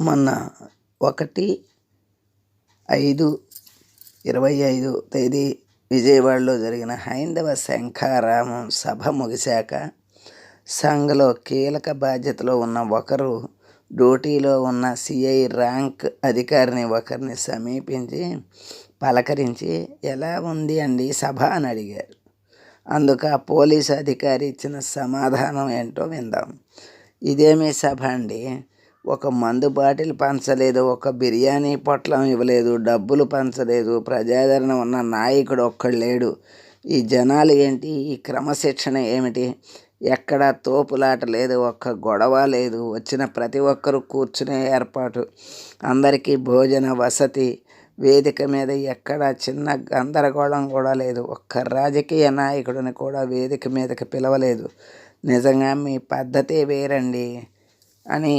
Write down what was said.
మొన్న 1/5/25 తేదీ విజయవాడలో జరిగిన హైందవ శంఖారామం సభ ముగిశాక సంఘలో కీలక బాధ్యతలో ఉన్న ఒకరు డ్యూటీలో ఉన్న సిఐ ర్యాంక్ అధికారిని ఒకరిని సమీపించి పలకరించి ఎలా ఉంది అండి సభ అని అడిగారు. అందుకు ఆ పోలీసు అధికారి ఇచ్చిన సమాధానం ఏంటో విందాం. ఇదేమీ సభ అండి, ఒక మందు బాటిల్ పంచలేదు, ఒక బిర్యానీ పొట్లం ఇవ్వలేదు, డబ్బులు పంచలేదు, ప్రజాదరణ ఉన్న నాయకుడు ఒక్కడు లేడు. ఈ జనాలు ఏంటి, ఈ క్రమశిక్షణ ఏమిటి, ఎక్కడా తోపులాట లేదు, ఒక్క గొడవ లేదు, వచ్చిన ప్రతి ఒక్కరూ కూర్చునే ఏర్పాటు, అందరికీ భోజన వసతి, వేదిక మీద ఎక్కడా చిన్న గందరగోళం కూడా లేదు, ఒక్క రాజకీయ నాయకుడిని కూడా వేదిక మీదకి పిలవలేదు. నిజంగా మీ పద్ధతే వేరండి అని